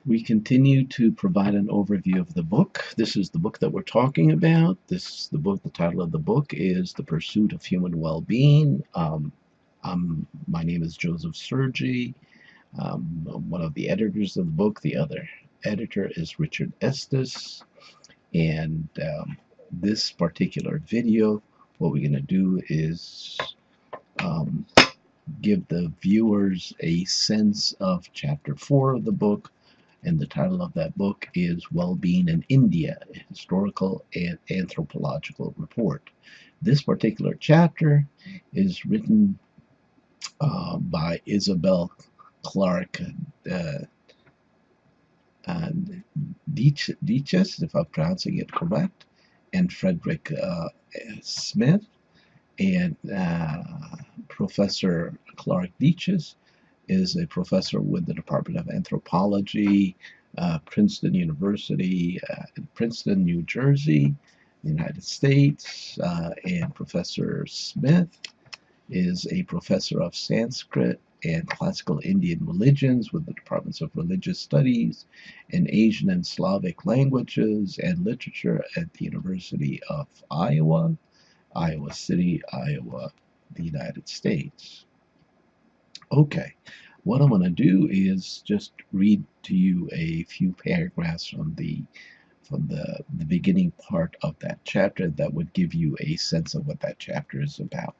We continue to provide an overview of the book. This is the book that we're talking about. The title of the book is The Pursuit of Human Well-Being. My name is Joseph Sergi. I'm one of the editors of the book. The other editor is Richard Estes. And this particular video, what we're going to do is um, give the viewers a sense of chapter 4 of the book, and the title of that book is Well-Being in India, a Historical and Anthropological Report. This particular chapter is written by Isabel Clark uh, Deaches, if I'm pronouncing it correct, and Frederick Smith, and Professor Clark Deaches is a professor with the Department of Anthropology, Princeton University, in Princeton, New Jersey, United States. And Professor Smith is a professor of Sanskrit and classical Indian religions with the Departments of Religious Studies and Asian and Slavic languages and literature at the University of Iowa, Iowa City, Iowa, the United States. Okay, what I'm going to do is just read to you a few paragraphs from the beginning part of that chapter that would give you a sense of what that chapter is about.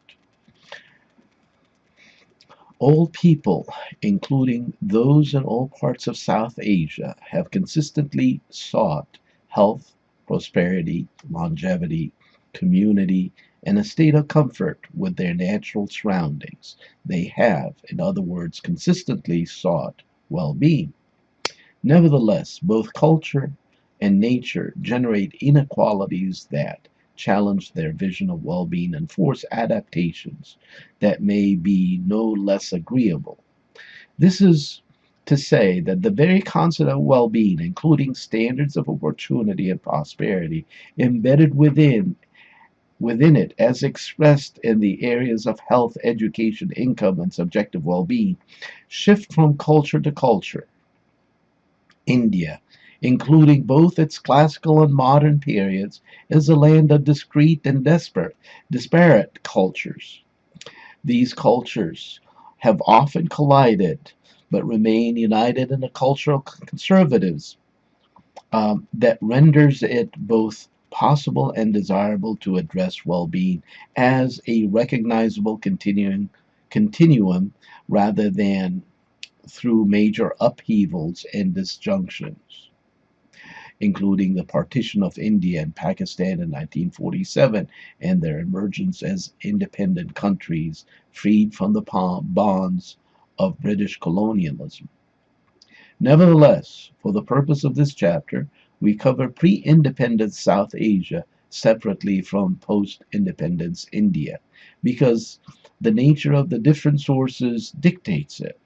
All people, including those in all parts of South Asia, have consistently sought health, prosperity, longevity, community, and a state of comfort with their natural surroundings. They have, in other words, consistently sought well-being. Nevertheless, both culture and nature generate inequalities that challenge their vision of well-being and force adaptations that may be no less agreeable. This is to say that the very concept of well-being, including standards of opportunity and prosperity, embedded within it as expressed in the areas of health, education, income, and subjective well-being, shift from culture to culture. India, including both its classical and modern periods, is a land of discrete and disparate cultures. These cultures have often collided but remain united in a cultural conservatism that renders it both possible and desirable to address well-being as a recognizable continuum rather than through major upheavals and disjunctions, including the partition of India and Pakistan in 1947 and their emergence as independent countries freed from the bonds of British colonialism. Nevertheless, for the purpose of this chapter, we cover pre-independence South Asia separately from post-independence India, because the nature of the different sources dictates it.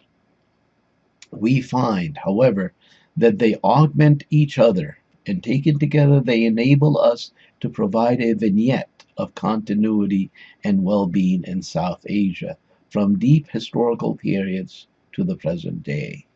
We find, however, that they augment each other, and taken together they enable us to provide a vignette of continuity and well-being in South Asia, from deep historical periods to the present day.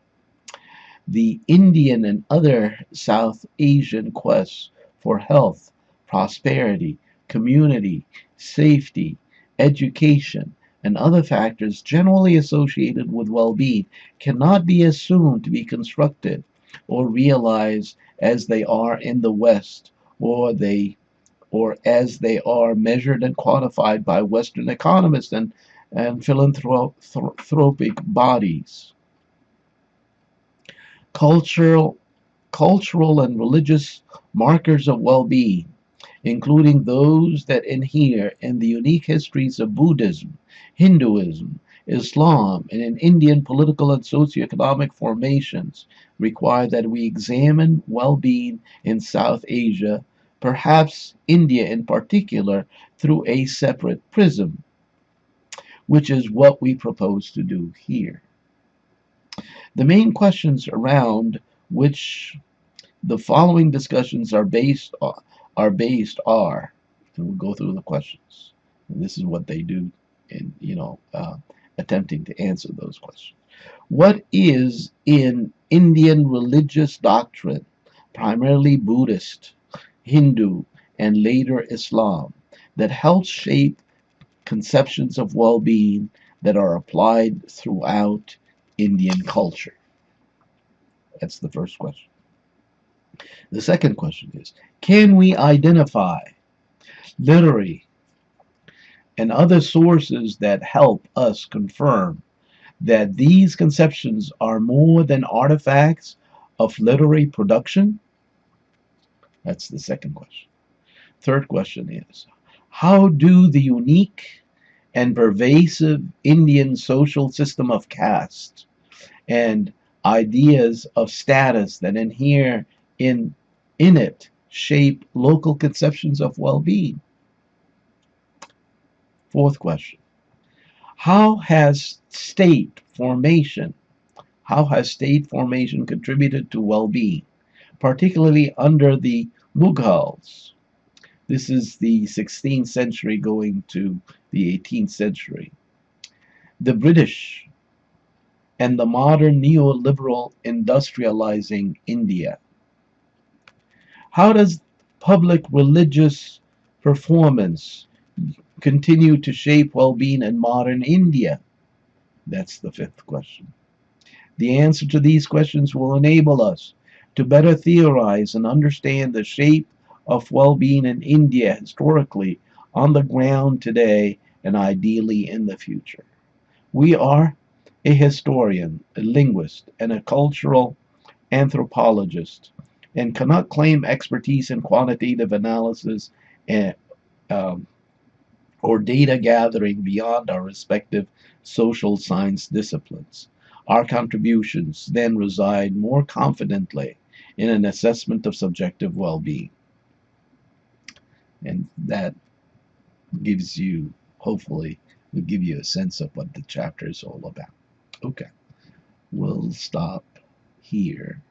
The Indian and other South Asian quests for health, prosperity, community, safety, education, and other factors generally associated with well-being cannot be assumed to be constructed or realized as they are in the West, or as they are measured and quantified by Western economists and philanthropic bodies. Cultural, cultural and religious markers of well-being, including those that inhere in the unique histories of Buddhism, Hinduism, Islam, and in Indian political and socioeconomic formations, require that we examine well-being in South Asia, perhaps India in particular, through a separate prism, which is what we propose to do here. The main questions around which the following discussions are, and we'll go through the questions. And this is what they do in attempting to answer those questions. What is in Indian religious doctrine, primarily Buddhist, Hindu, and later Islam, that helps shape conceptions of well being that are applied throughout Indian culture? That's the first question. The second question is, can we identify literary and other sources that help us confirm that these conceptions are more than artifacts of literary production? That's the second question. Third question is, how do the unique and pervasive Indian social system of caste and ideas of status that inhere in it shape local conceptions of well-being? Fourth question, how has state formation how has state formation contributed to well-being, particularly under the Mughals? This is the 16th century going to the 18th century. The British and the modern neoliberal industrializing India. How does public religious performance continue to shape well-being in modern India? That's the fifth question. The answer to these questions will enable us to better theorize and understand the shape of well-being in India historically, on the ground today, and ideally in the future. We are a historian, a linguist, and a cultural anthropologist, and cannot claim expertise in quantitative analysis and, um, or data gathering beyond our respective social science disciplines. Our contributions then reside more confidently in an assessment of subjective well being. And that gives you, hopefully, will give you a sense of what the chapter is all about. Okay, we'll stop here.